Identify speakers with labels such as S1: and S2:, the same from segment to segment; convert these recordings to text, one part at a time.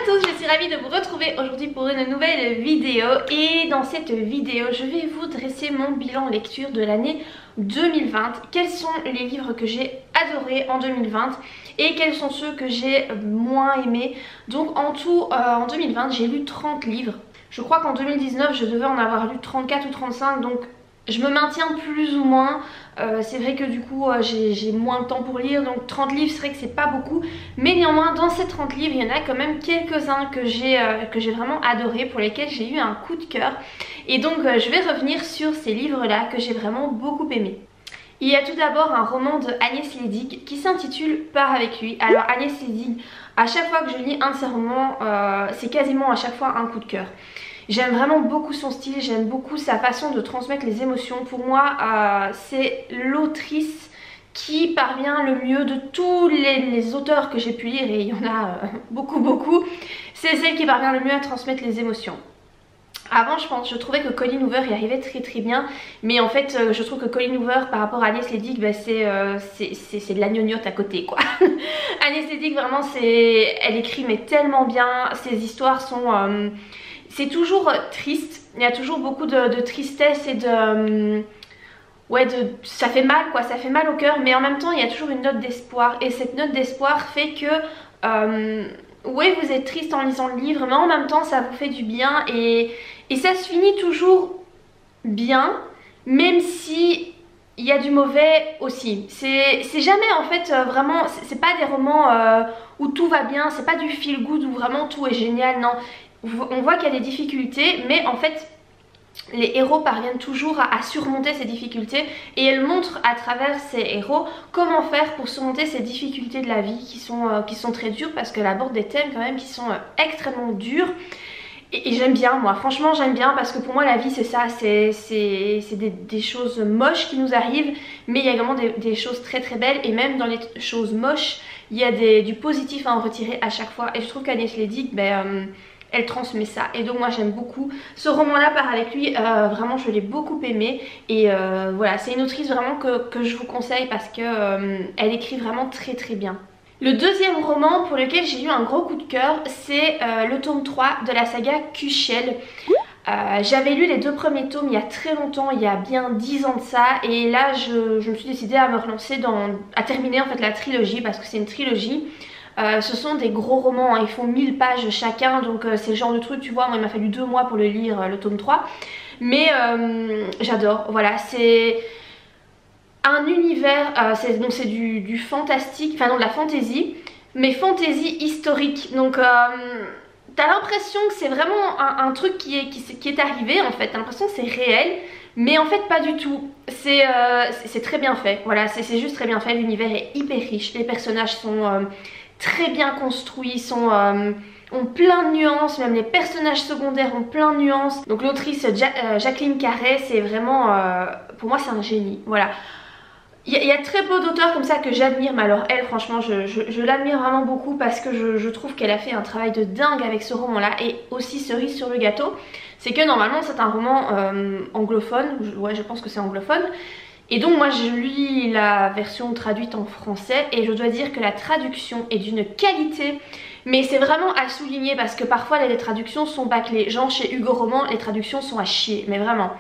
S1: tous, je suis ravie de vous retrouver aujourd'hui pour une nouvelle vidéo. Et dans cette vidéo, je vais vous dresser mon bilan lecture de l'année 2020. Quels sont les livres que j'ai adorés en 2020 et quels sont ceux que j'ai moins aimés. Donc en tout, en 2020, j'ai lu 30 livres. Je crois qu'en 2019, je devais en avoir lu 34 ou 35, donc je me maintiens plus ou moins. C'est vrai que du coup j'ai moins de temps pour lire, donc 30 livres c'est vrai que c'est pas beaucoup, mais néanmoins dans ces 30 livres il y en a quand même quelques-uns que j'ai vraiment adoré, pour lesquels j'ai eu un coup de cœur. Et donc je vais revenir sur ces livres là que j'ai vraiment beaucoup aimé. Il y a tout d'abord un roman de Agnès Leydig qui s'intitule Pars avec lui. Alors Agnès Leydig, à chaque fois que je lis un de ses romans, c'est quasiment à chaque fois un coup de cœur. J'aime vraiment beaucoup son style, j'aime beaucoup sa façon de transmettre les émotions. Pour moi, c'est l'autrice qui parvient le mieux de tous les auteurs que j'ai pu lire, et il y en a beaucoup. C'est celle qui parvient le mieux à transmettre les émotions. Avant je trouvais que Colleen Hoover y arrivait très bien, mais en fait je trouve que Colleen Hoover par rapport à Agnès Leydig, bah, c'est de la gnognotte à côté quoi. Agnès Leydig vraiment elle écrit mais tellement bien, ses histoires sont... c'est toujours triste, il y a toujours beaucoup de tristesse et ça fait mal quoi, ça fait mal au cœur, mais en même temps il y a toujours une note d'espoir, et cette note d'espoir fait que oui, vous êtes triste en lisant le livre, mais en même temps ça vous fait du bien, et ça se finit toujours bien, même si il y a du mauvais aussi. C'est jamais en fait vraiment, c'est pas des romans où tout va bien, c'est pas du feel good où vraiment tout est génial, non. On voit qu'il y a des difficultés, mais en fait les héros parviennent toujours à surmonter ces difficultés, et elle montre à travers ces héros comment faire pour surmonter ces difficultés de la vie qui sont très dures, parce qu'elle aborde des thèmes quand même qui sont extrêmement durs. Et j'aime bien, moi, franchement j'aime bien, parce que pour moi la vie c'est ça, c'est des choses moches qui nous arrivent, mais il y a également des choses très belles, et même dans les choses moches il y a du positif à en retirer à chaque fois, et je trouve qu'Agnès Leydig, elle transmet ça. Et donc moi j'aime beaucoup ce roman là, Part avec lui, vraiment je l'ai beaucoup aimé, et voilà, c'est une autrice vraiment que je vous conseille, parce que elle écrit vraiment très bien. Le deuxième roman pour lequel j'ai eu un gros coup de cœur, c'est le tome 3 de la saga Kuchiel. J'avais lu les 2 premiers tomes il y a très longtemps, il y a bien 10 ans de ça, et là je me suis décidée à me relancer à terminer en fait la trilogie, parce que c'est une trilogie. Ce sont des gros romans, hein, ils font 1000 pages chacun, donc c'est le genre de truc, tu vois, moi il m'a fallu 2 mois pour le lire, le tome 3. Mais j'adore, voilà, c'est un univers, donc c'est du fantastique, enfin non, de la fantasy, mais fantasy historique. Donc t'as l'impression que c'est vraiment un truc qui est arrivé en fait, t'as l'impression que c'est réel, mais en fait pas du tout. C'est très bien fait, voilà, c'est juste très bien fait, l'univers est hyper riche, les personnages sont très bien construits, ont plein de nuances, même les personnages secondaires ont plein de nuances. Donc l'autrice Jacqueline Carré, c'est vraiment, pour moi c'est un génie, voilà. Il y a très peu d'auteurs comme ça que j'admire, mais alors elle franchement je l'admire vraiment beaucoup, parce que je trouve qu'elle a fait un travail de dingue avec ce roman là. Et aussi cerise sur le gâteau, c'est que normalement c'est un roman anglophone, ouais je pense que c'est anglophone. Et donc moi je lis la version traduite en français, et je dois dire que la traduction est d'une qualité, mais c'est vraiment à souligner, parce que parfois les traductions sont bâclées, genre chez Hugo Roman les traductions sont à chier, mais vraiment.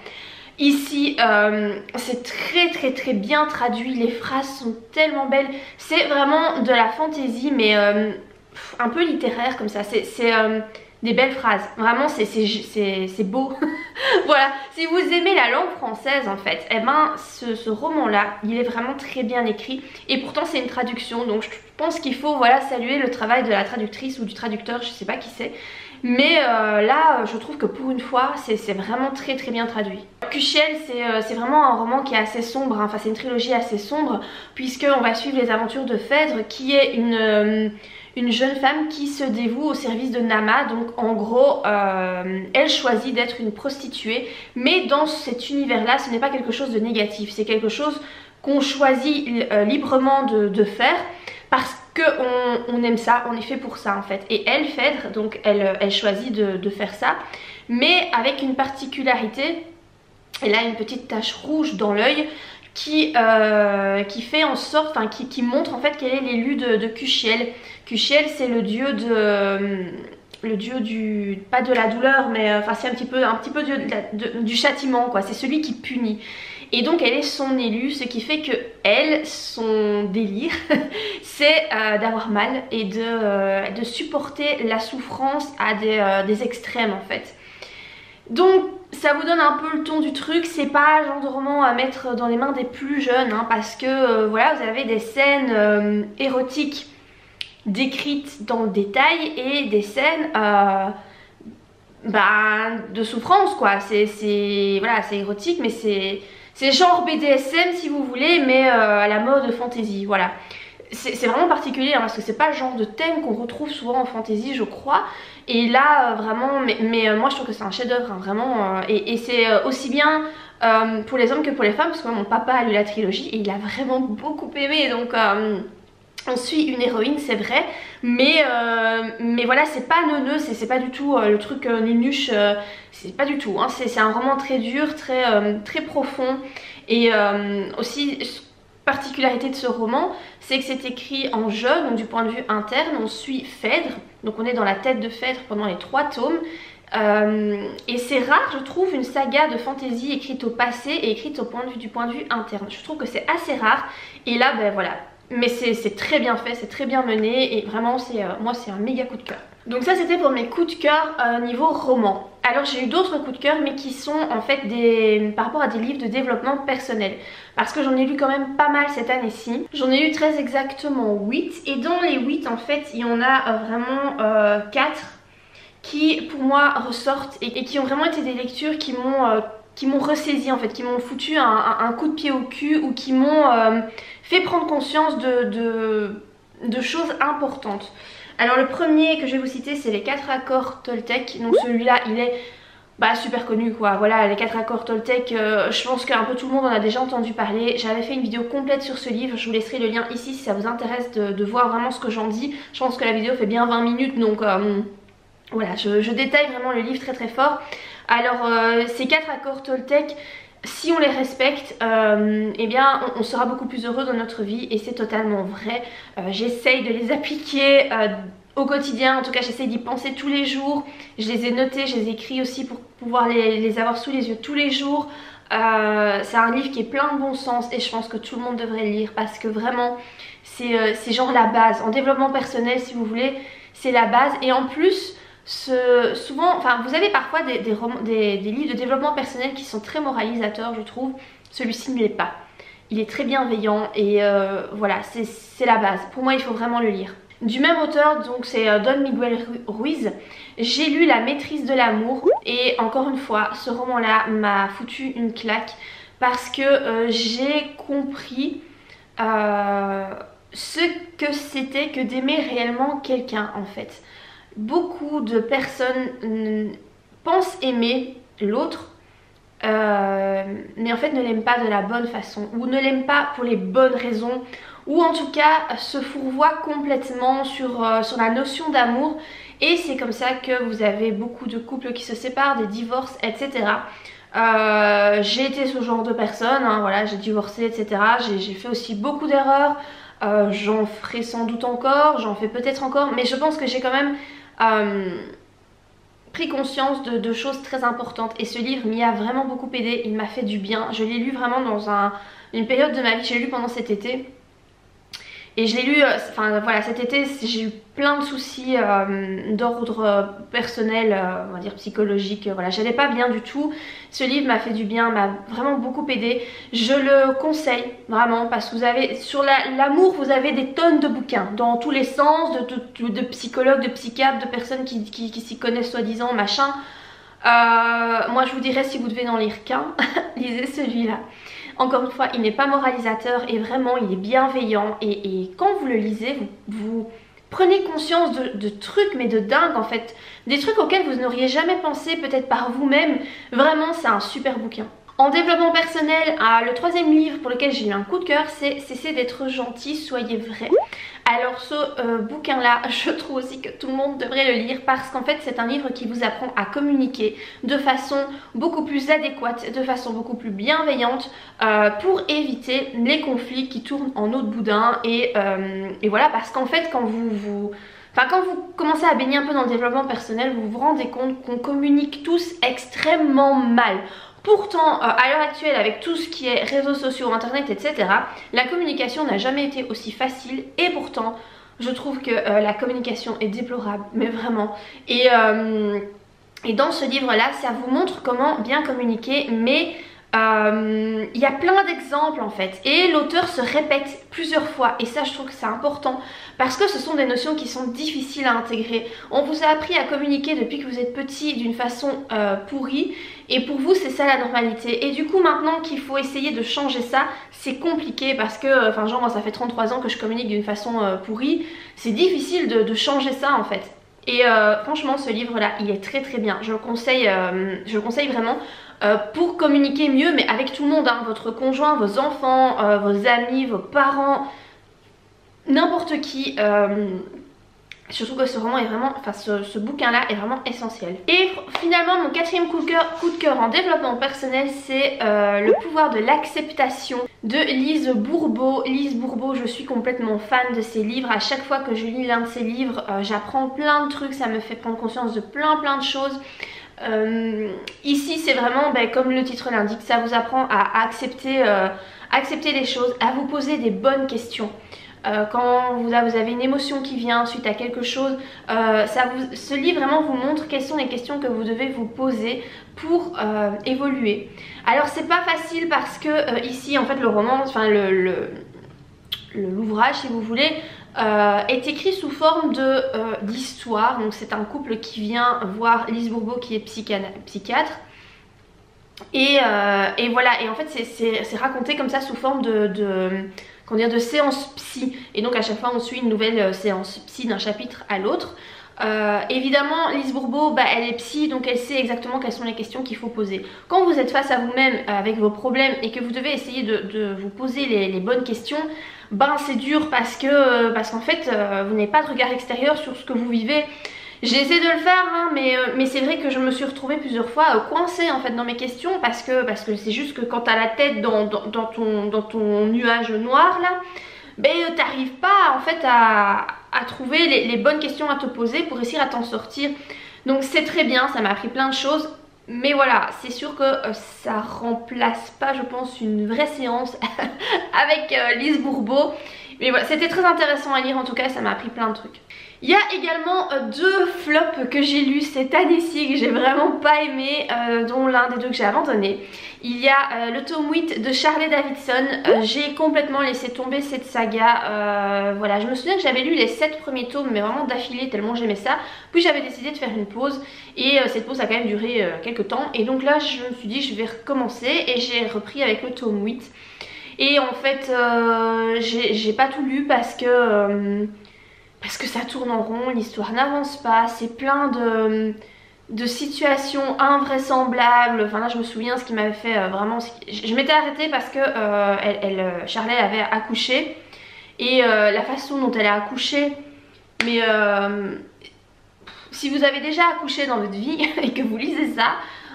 S1: Ici c'est très bien traduit, les phrases sont tellement belles, c'est vraiment de la fantaisie, mais un peu littéraire comme ça, c'est des belles phrases, vraiment c'est beau. Voilà, si vous aimez la langue française en fait, eh ben ce roman là il est vraiment très bien écrit, et pourtant c'est une traduction, donc je pense qu'il faut voilà saluer le travail de la traductrice ou du traducteur, je sais pas qui c'est, mais là je trouve que pour une fois c'est vraiment très bien traduit. Kuchiel, c'est vraiment un roman qui est assez sombre, hein. Enfin c'est une trilogie assez sombre, puisqu'on va suivre les aventures de Phèdre, qui est une jeune femme qui se dévoue au service de Nama. Donc en gros elle choisit d'être une prostituée, mais dans cet univers là ce n'est pas quelque chose de négatif, c'est quelque chose qu'on choisit librement de faire, parce qu'on aime ça, on est fait pour ça en fait. Et elle, Phèdre, donc elle choisit de faire ça, mais avec une particularité, elle a une petite tache rouge dans l'œil qui fait en sorte, enfin qui montre en fait qu'elle est l'élu de Kuchiel. Kuchiel c'est le dieu le dieu du, pas de la douleur, mais enfin c'est un petit peu du châtiment quoi, c'est celui qui punit. Et donc elle est son élue, ce qui fait que elle, son délire, c'est d'avoir mal et de supporter la souffrance à des extrêmes en fait. Donc ça vous donne un peu le ton du truc, c'est pas le genre de roman à mettre dans les mains des plus jeunes, hein, parce que voilà, vous avez des scènes érotiques décrites dans le détail et des scènes de souffrance quoi. Voilà, c'est érotique mais c'est genre BDSM si vous voulez, mais à la mode fantasy, voilà. C'est vraiment particulier hein, parce que c'est pas le genre de thème qu'on retrouve souvent en fantasy je crois. Et là vraiment, mais moi je trouve que c'est un chef d'œuvre hein, vraiment, et c'est aussi bien pour les hommes que pour les femmes, parce que mon papa a lu la trilogie et il a vraiment beaucoup aimé, donc on suit une héroïne c'est vrai, mais voilà, c'est pas neuneux, c'est pas du tout le truc nunuche, c'est pas du tout, hein, c'est un roman très dur, très profond. Et aussi particularité de ce roman, c'est que c'est écrit en jeu, donc du point de vue interne, on suit Phèdre, donc on est dans la tête de Phèdre pendant les 3 tomes. Et c'est rare je trouve une saga de fantasy écrite au passé et écrite du point de vue interne. Je trouve que c'est assez rare et là ben voilà, mais c'est très bien fait, c'est très bien mené et vraiment moi c'est un méga coup de cœur. Donc ça c'était pour mes coups de cœur niveau roman. Alors j'ai eu d'autres coups de cœur mais qui sont en fait par rapport à des livres de développement personnel. Parce que j'en ai lu quand même pas mal cette année-ci. J'en ai eu très exactement 8 et dans les 8 en fait il y en a vraiment 4 qui pour moi ressortent et qui ont vraiment été des lectures qui m'ont ressaisi en fait, qui m'ont foutu un coup de pied au cul ou qui m'ont fait prendre conscience de choses importantes. Alors le premier que je vais vous citer c'est les 4 accords Toltec, donc celui-là il est super connu quoi, voilà les 4 accords Toltec, je pense qu'un peu tout le monde en a déjà entendu parler. J'avais fait une vidéo complète sur ce livre, je vous laisserai le lien ici si ça vous intéresse de voir vraiment ce que j'en dis. Je pense que la vidéo fait bien 20 minutes donc voilà, je détaille vraiment le livre très fort. Alors ces 4 accords Toltec, si on les respecte, eh bien on sera beaucoup plus heureux dans notre vie et c'est totalement vrai. J'essaye de les appliquer au quotidien, en tout cas j'essaye d'y penser tous les jours. Je les ai notés, je les ai écrits aussi pour pouvoir les avoir sous les yeux tous les jours. C'est un livre qui est plein de bon sens et je pense que tout le monde devrait le lire parce que vraiment c'est genre la base. En développement personnel si vous voulez, c'est la base et en plus souvent, enfin vous avez parfois des livres de développement personnel qui sont très moralisateurs je trouve. Celui-ci ne l'est pas, il est très bienveillant et voilà, c'est la base. Pour moi il faut vraiment le lire. Du même auteur, donc c'est Don Miguel Ruiz, j'ai lu La maîtrise de l'amour et encore une fois ce roman là m'a foutu une claque parce que j'ai compris ce que c'était que d'aimer réellement quelqu'un en fait. Beaucoup de personnes pensent aimer l'autre mais en fait ne l'aiment pas de la bonne façon ou ne l'aiment pas pour les bonnes raisons ou en tout cas se fourvoient complètement sur la notion d'amour et c'est comme ça que vous avez beaucoup de couples qui se séparent, des divorces etc. J'ai été ce genre de personne, hein, voilà, j'ai divorcé etc. J'ai fait aussi beaucoup d'erreurs, j'en ferai sans doute encore, j'en fais peut-être encore mais je pense que j'ai quand même pris conscience de choses très importantes et ce livre m'y a vraiment beaucoup aidé, il m'a fait du bien. Je l'ai lu vraiment dans une période de ma vie, je l'ai lu pendant cet été et je l'ai lu, enfin voilà, cet été j'ai eu plein de soucis d'ordre personnel, on va dire psychologique, voilà, j'allais pas bien du tout. Ce livre m'a fait du bien, m'a vraiment beaucoup aidé. Je le conseille vraiment parce que vous avez, sur l'amour vous avez des tonnes de bouquins dans tous les sens, de psychologues, de psychiatres, de personnes qui s'y connaissent soi-disant machin. Moi je vous dirais si vous devez n'en lire qu'un, lisez celui-là. Encore une fois, il n'est pas moralisateur et vraiment il est bienveillant et quand vous le lisez, vous prenez conscience de trucs mais de dingue en fait. Des trucs auxquels vous n'auriez jamais pensé peut-être par vous-même. Vraiment c'est un super bouquin. En développement personnel, le 3e livre pour lequel j'ai eu un coup de cœur, c'est Cessez d'être gentil, soyez vrai. Alors ce bouquin là, je trouve aussi que tout le monde devrait le lire parce qu'en fait c'est un livre qui vous apprend à communiquer de façon beaucoup plus adéquate, de façon beaucoup plus bienveillante pour éviter les conflits qui tournent en eau de boudin et voilà, parce qu'en fait quand vous Enfin, quand vous commencez à baigner un peu dans le développement personnel, vous vous rendez compte qu'on communique tous extrêmement mal. Pourtant, à l'heure actuelle, avec tout ce qui est réseaux sociaux, internet, etc., la communication n'a jamais été aussi facile et pourtant, je trouve que la communication est déplorable, mais vraiment. Et dans ce livre-là, ça vous montre comment bien communiquer, mais il y a plein d'exemples en fait. Et l'auteur se répète plusieurs fois et ça je trouve que c'est important parce que ce sont des notions qui sont difficiles à intégrer. On vous a appris à communiquer depuis que vous êtes petit d'une façon pourrie et pour vous c'est ça la normalité. Et du coup maintenant qu'il faut essayer de changer ça, c'est compliqué parce que, enfin genre moi ça fait 33 ans que je communique d'une façon pourrie. C'est difficile de changer ça en fait. Et franchement ce livre là il est très très bien, je le conseille vraiment pour communiquer mieux mais avec tout le monde, hein, votre conjoint, vos enfants, vos amis, vos parents, n'importe qui. Je trouve que ce roman est vraiment, enfin ce bouquin là est vraiment essentiel. Et finalement mon quatrième coup de cœur en développement personnel, c'est Le pouvoir de l'acceptation de Lise Bourbeau. Lise Bourbeau, je suis complètement fan de ses livres. À chaque fois que je lis l'un de ses livres, j'apprends plein de trucs, ça me fait prendre conscience de plein de choses. Ici c'est vraiment comme le titre l'indique, ça vous apprend à accepter les choses, à vous poser des bonnes questions. Quand vous avez une émotion qui vient suite à quelque chose, ce livre vraiment vous montre quelles sont les questions que vous devez vous poser pour évoluer. Alors c'est pas facile parce que ici en fait le roman, enfin l'ouvrage si vous voulez, est écrit sous forme d'histoire. Donc c'est un couple qui vient voir Lise Bourbeau qui est psychiatre. Et voilà, et en fait c'est raconté comme ça sous forme de séance psy. Et donc à chaque fois on suit une nouvelle séance psy d'un chapitre à l'autre. Évidemment Lise Bourbeau elle est psy donc elle sait exactement quelles sont les questions qu'il faut poser. Quand vous êtes face à vous-même avec vos problèmes et que vous devez essayer de vous poser les bonnes questions, c'est dur parce qu'en fait vous n'avez pas de regard extérieur sur ce que vous vivez. J'ai essayé de le faire hein, mais c'est vrai que je me suis retrouvée plusieurs fois coincée en fait dans mes questions parce que c'est juste que quand t'as la tête dans ton nuage noir là, t'arrives pas en fait à trouver les bonnes questions à te poser pour réussir à t'en sortir. Donc c'est très bien, ça m'a appris plein de choses. Mais voilà, c'est sûr que ça remplace pas je pense une vraie séance avec Lise Bourbeau. Mais voilà, c'était très intéressant à lire en tout cas, ça m'a appris plein de trucs. Il y a également deux flops que j'ai lus cette année-ci que j'ai vraiment pas aimé, dont l'un des deux que j'ai abandonné. Il y a le tome 8 de Charlie Davidson. J'ai complètement laissé tomber cette saga. Voilà, je me souviens que j'avais lu les 7 premiers tomes mais vraiment d'affilée tellement j'aimais ça. Puis j'avais décidé de faire une pause et cette pause a quand même duré quelques temps. Et donc là je me suis dit je vais recommencer et j'ai repris avec le tome 8. Et en fait j'ai pas tout lu parce que ça tourne en rond, l'histoire n'avance pas, c'est plein de situations invraisemblables. Enfin là je me souviens ce qui m'avait fait vraiment... Je m'étais arrêtée parce que Charlotte avait accouché et la façon dont elle a accouché, mais si vous avez déjà accouché dans votre vie et que vous lisez ça,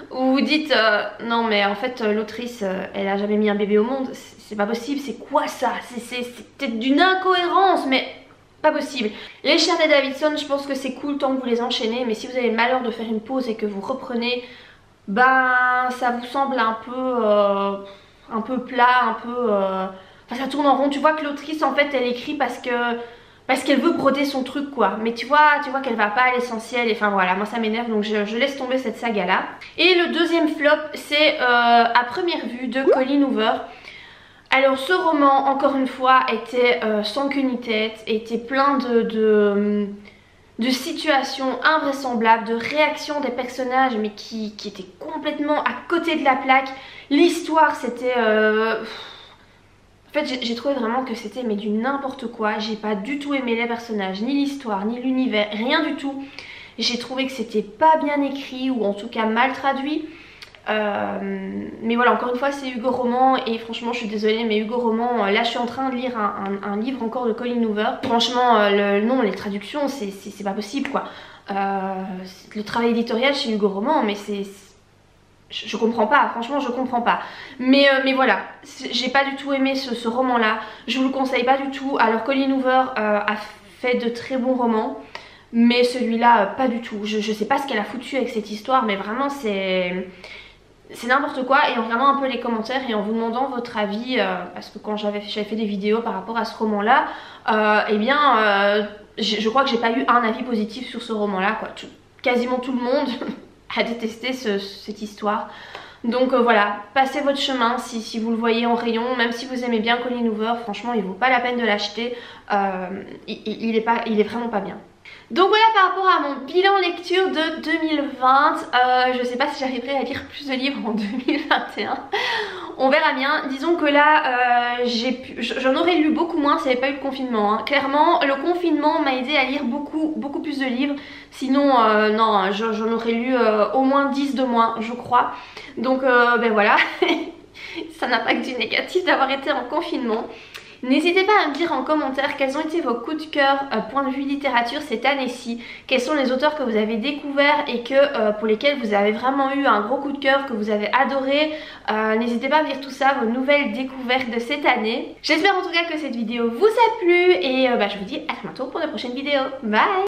S1: vous vous dites non mais en fait l'autrice elle a jamais mis un bébé au monde, c'est pas possible, c'est quoi ça? C'est peut-être d'une incohérence mais... pas possible. Les Charlie Davidson, je pense que c'est cool tant que vous les enchaînez, mais si vous avez le malheur de faire une pause et que vous reprenez, ça vous semble un peu plat, un peu... Enfin ça tourne en rond. Tu vois que l'autrice en fait elle écrit parce qu'elle veut broder son truc quoi. Mais tu vois qu'elle va pas à l'essentiel. Et enfin voilà, moi ça m'énerve donc je laisse tomber cette saga là. Et le deuxième flop c'est À première vue de Colleen Hoover. Alors ce roman, encore une fois, était sans queue ni tête, était plein de situations invraisemblables, de réactions des personnages mais qui étaient complètement à côté de la plaque. L'histoire c'était... En fait j'ai trouvé vraiment que c'était mais du n'importe quoi. J'ai pas du tout aimé les personnages, ni l'histoire, ni l'univers, rien du tout. J'ai trouvé que c'était pas bien écrit ou en tout cas mal traduit. Mais voilà, encore une fois c'est Hugo Roman et franchement je suis désolée mais Hugo Roman, là je suis en train de lire un livre encore de Colleen Hoover. Franchement non, les traductions c'est pas possible quoi. Le travail éditorial chez Hugo Roman mais je comprends pas, franchement je comprends pas. Mais voilà, j'ai pas du tout aimé ce roman là, je vous le conseille pas du tout. Alors Colleen Hoover a fait de très bons romans. mais celui-là pas du tout. Je sais pas ce qu'elle a foutu avec cette histoire, mais vraiment c'est n'importe quoi. Et en regardant un peu les commentaires et en vous demandant votre avis, parce que quand j'avais fait des vidéos par rapport à ce roman là, eh bien je crois que j'ai pas eu un avis positif sur ce roman là quoi. Quasiment tout le monde a détesté cette histoire. Donc voilà, passez votre chemin si vous le voyez en rayon, même si vous aimez bien Colleen Hoover, franchement il vaut pas la peine de l'acheter, il est vraiment pas bien. Donc voilà par rapport à mon bilan lecture de 2020, je sais pas si j'arriverai à lire plus de livres en 2021, on verra bien. Disons que là j'en aurais lu beaucoup moins s'il n'y avait pas eu le confinement, hein. Clairement le confinement m'a aidé à lire beaucoup plus de livres, sinon non j'en aurais lu au moins 10 de moins je crois. Donc ben voilà, ça n'a pas que du négatif d'avoir été en confinement. N'hésitez pas à me dire en commentaire quels ont été vos coups de cœur point de vue littérature cette année-ci. Quels sont les auteurs que vous avez découverts et que pour lesquels vous avez vraiment eu un gros coup de cœur, que vous avez adoré. N'hésitez pas à me dire tout ça, vos nouvelles découvertes de cette année. J'espère en tout cas que cette vidéo vous a plu et je vous dis à très bientôt pour de prochaines vidéos. Bye!